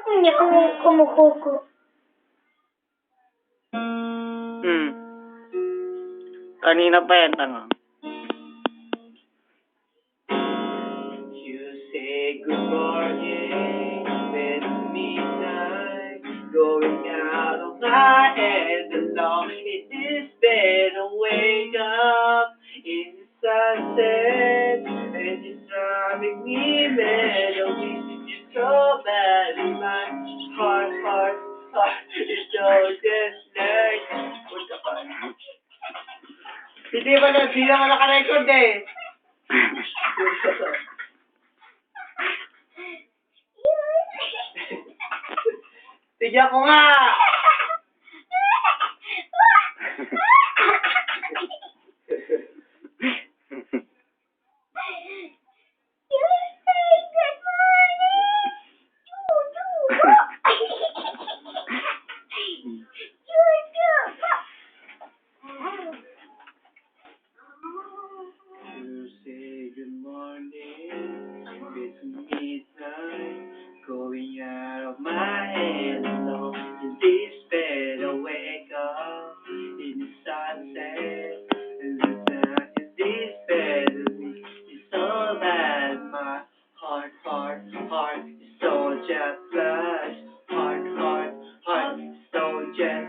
Hindi ako kumukuko. Kanina pa yan, tanga. You say good morning, it's midnight, going out of my head along in this bed, I wake up in the sunset, and it's driving me mad, I wish you so bad, and my heart is so just like, what the fuck? Hindi mo naka-record eh. Tigyan ko nga! You say good morning, it's midnight, going out of my head alone in this bed, I wake up in the sunset, and the sun in this bed, it's so bad, my heart is so jet lag, heart is so jet